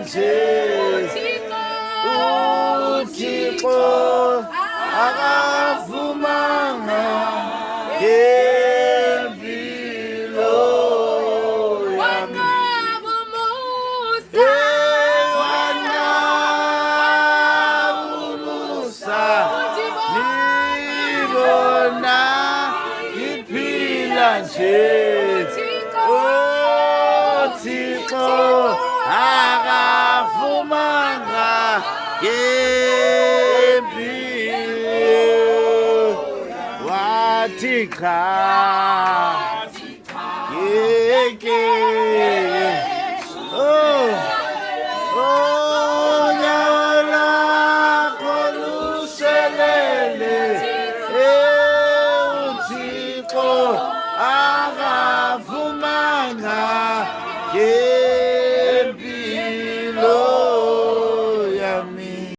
nje uThixo akavumanga ngempilo yami wanqabumusa nibona ngiphila nje uThixo akavumanga ngempilo wathi cha yeke nyala koluselele uThixo akavumanga